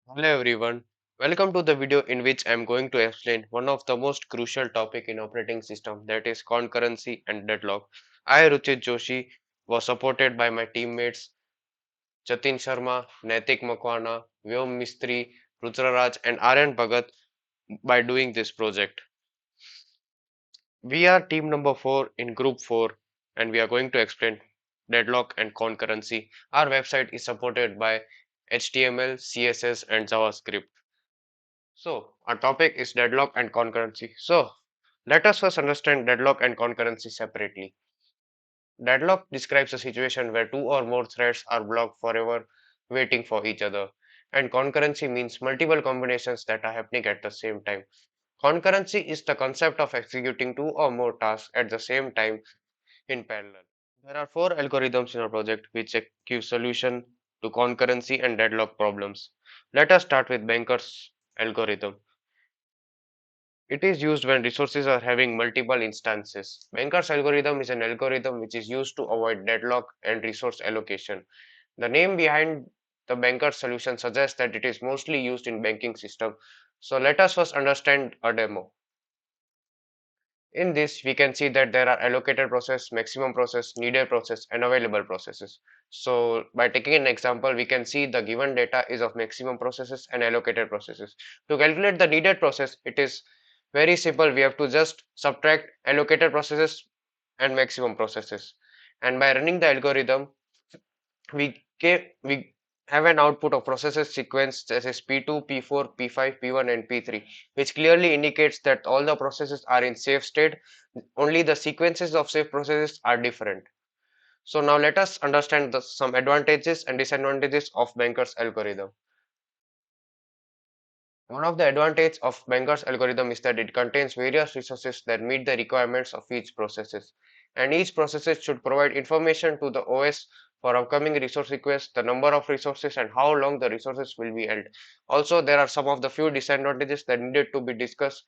Hello everyone. Welcome to the video in which I am going to explain one of the most crucial topic in operating system, that is concurrency and deadlock. I Ruchit Joshi was supported by my teammates Jatin Sharma, Naitik Makwana, Vyom Mistry, Rudraraj and Aryan Bhagat by doing this project. We are team number 4 in group 4 and we are going to explain deadlock and concurrency. Our website is supported by HTML, CSS and JavaScript. So, our topic is deadlock and concurrency. So, let us first understand deadlock and concurrency separately. Deadlock describes a situation where two or more threads are blocked forever, waiting for each other. And concurrency means multiple combinations that are happening at the same time. Concurrency is the concept of executing two or more tasks at the same time in parallel. There are four algorithms in our project which give solution to concurrency and deadlock problems. Let us start with Banker's algorithm. It is used when resources are having multiple instances. Banker's algorithm is an algorithm which is used to avoid deadlock and resource allocation. The name behind the Banker's solution suggests that it is mostly used in banking system. So let us first understand a demo. In this, we can see that there are allocated process, maximum process, needed process, and available processes. So by taking an example, we can see the given data is of maximum processes and allocated processes. To calculate the needed process, it is very simple. We have to just subtract allocated processes and maximum processes. And by running the algorithm, we have an output of processes sequence such as P2, P4, P5, P1 and P3, which clearly indicates that all the processes are in safe state, only the sequences of safe processes are different. So now let us understand some advantages and disadvantages of Banker's algorithm. One of the advantages of Banker's algorithm is that it contains various resources that meet the requirements of each processes, and each process should provide information to the OS for upcoming resource requests, the number of resources, and how long the resources will be held. Also, there are some of the few disadvantages that needed to be discussed.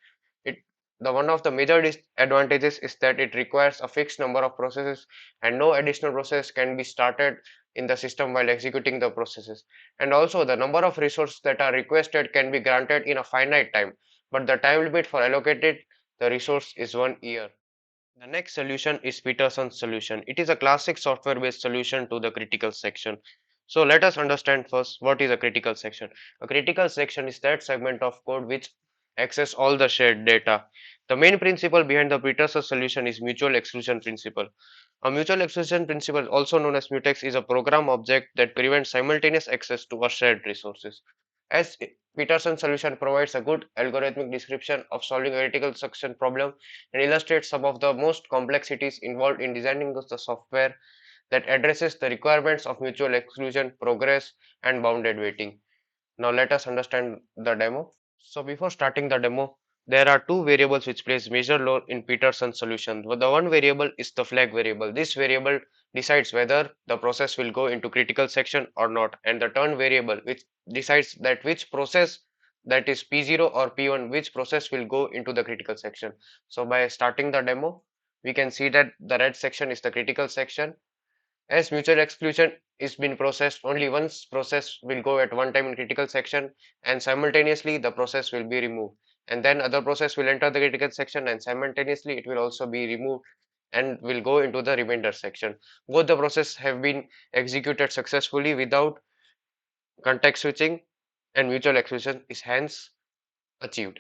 It the one of the major disadvantages is that it requires a fixed number of processes, and no additional process can be started in the system while executing the processes. And also, the number of resources that are requested can be granted in a finite time, but the time limit for allocated the resource is 1 year. The next solution is Peterson's solution. It is a classic software-based solution to the critical section. So let us understand first what is a critical section. A critical section is that segment of code which access all the shared data. The main principle behind the Peterson solution is mutual exclusion principle. A mutual exclusion principle, also known as mutex, is a program object that prevents simultaneous access to a shared resources. As Peterson's solution provides a good algorithmic description of solving a critical section problem and illustrates some of the most complexities involved in designing the software that addresses the requirements of mutual exclusion, progress, and bounded waiting. Now let us understand the demo. So before starting the demo, there are two variables which plays major role in Peterson's solution. The one variable is the flag variable. This variable decides whether the process will go into critical section or not, and the turn variable which decides that which process, that is P0 or P1, which process will go into the critical section. So by starting the demo, we can see that the red section is the critical section. As mutual exclusion is being processed, only one process will go at one time in critical section, and simultaneously the process will be removed. And then other process will enter the critical section, and simultaneously it will also be removed and will go into the remainder section. Both the process have been executed successfully without context switching, and mutual exclusion is hence achieved.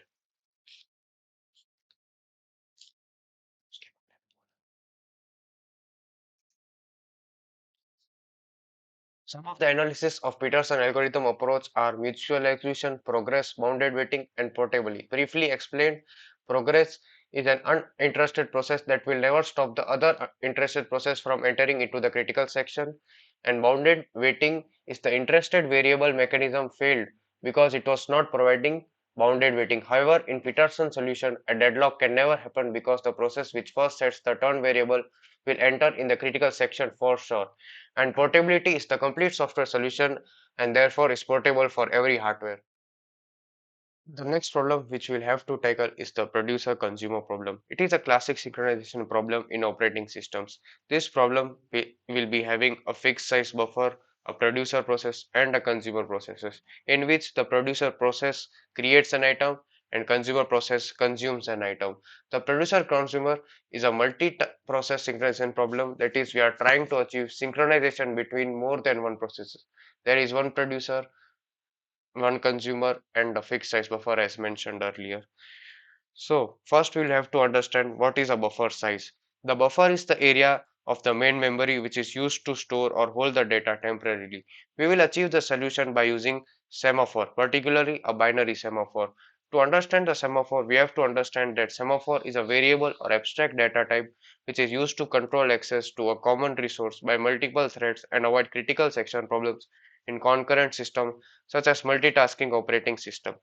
Some of the analysis of Peterson algorithm approach are mutual exclusion, progress, bounded waiting, and portably. Briefly explained, progress is an uninterested process that will never stop the other interested process from entering into the critical section, and bounded waiting is the interested variable mechanism failed because it was not providing bounded waiting. However, in Peterson's solution, a deadlock can never happen because the process which first sets the turn variable will enter in the critical section for sure, and portability is the complete software solution and therefore is portable for every hardware. The next problem which we'll have to tackle is the producer consumer problem. It is a classic synchronization problem in operating systems. This problem will be having a fixed size buffer, a producer process, and a consumer processes, in which the producer process creates an item and consumer process consumes an item. The producer consumer is a multi-process synchronization problem. That is, we are trying to achieve synchronization between more than one process. There is one producer, one consumer, and a fixed size buffer as mentioned earlier. So, first we'll have to understand what is a buffer size. The buffer is the area of the main memory which is used to store or hold the data temporarily. We will achieve the solution by using semaphore, particularly a binary semaphore. To understand the semaphore, we have to understand that semaphore is a variable or abstract data type which is used to control access to a common resource by multiple threads and avoid critical section problems in concurrent system such as multitasking operating system.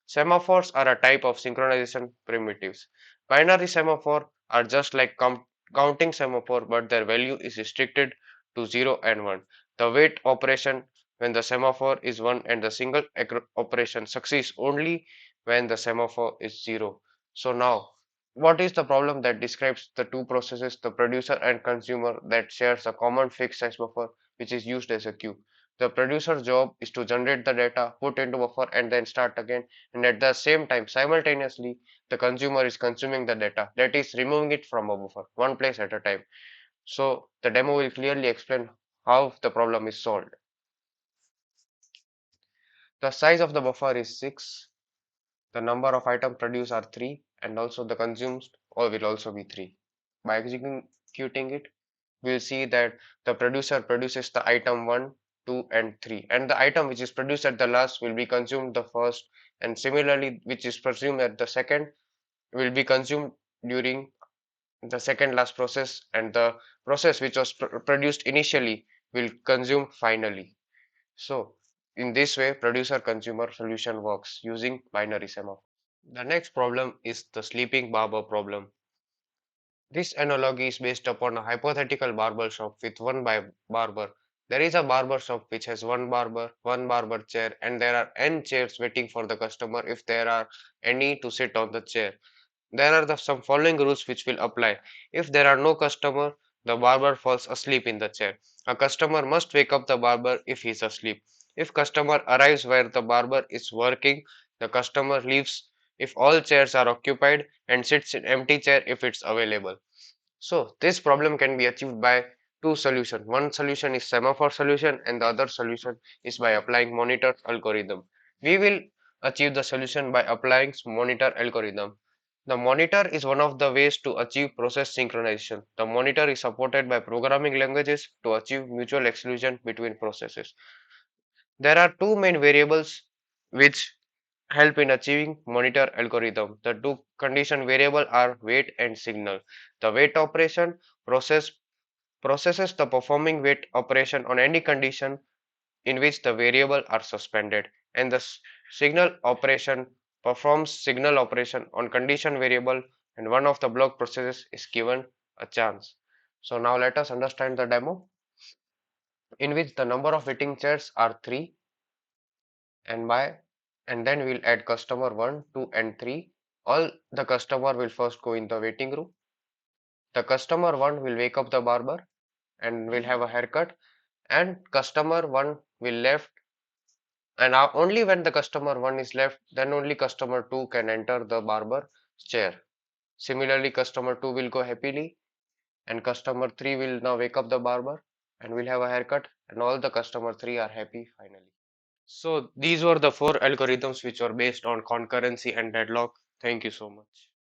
Semaphores are a type of synchronization primitives. Binary semaphore are just like counting semaphore, but their value is restricted to 0 and 1. The wait operation when the semaphore is 1 and the single operation succeeds only when the semaphore is 0. So now, what is the problem that describes the two processes, the producer and consumer, that shares a common fixed size buffer which is used as a queue? The producer's job is to generate the data, put into buffer, and then start again, and at the same time simultaneously the consumer is consuming the data, that is removing it from a buffer one place at a time. So the demo will clearly explain how the problem is solved. The size of the buffer is 6, the number of items produced are 3, and also the consumed or will also be 3. By executing it, we'll see that the producer produces the item 1, 2, and 3, and the item which is produced at the last will be consumed the first, and similarly which is consumed at the second will be consumed during the second last process, and the process which was produced initially will consume finally. So in this way producer consumer solution works using binary semaphore. The next problem is the sleeping barber problem. This analogy is based upon a hypothetical barber shop with barber. There is a barber shop which has one barber chair, and there are n chairs waiting for the customer if there are any to sit on the chair. There are some following rules which will apply. If there are no customer, the barber falls asleep in the chair. A customer must wake up the barber if he is asleep. If customer arrives where the barber is working, the customer leaves if all chairs are occupied and sits in empty chair if it's available. So this problem can be achieved by two solutions. One solution is semaphore solution and the other solution is by applying monitor algorithm. We will achieve the solution by applying monitor algorithm. The monitor is one of the ways to achieve process synchronization. The monitor is supported by programming languages to achieve mutual exclusion between processes. There are two main variables which help in achieving monitor algorithm. The two condition variable are wait and signal. The wait operation process processes the performing wait operation on any condition in which the variable are suspended, and the signal operation performs signal operation on condition variable, and one of the block processes is given a chance. So now let us understand the demo in which the number of waiting chairs are 3, and by and then we'll add customer 1, 2, and 3. All the customer will first go in the waiting room. The customer 1 will wake up the barber and will have a haircut, and customer 1 will left, and only when the customer 1 is left, then only customer 2 can enter the barber chair. Similarly, customer 2 will go happily, and customer 3 will now wake up the barber and will have a haircut, and all the customer 3 are happy finally. So these were the four algorithms which were based on concurrency and deadlock. Thank you so much.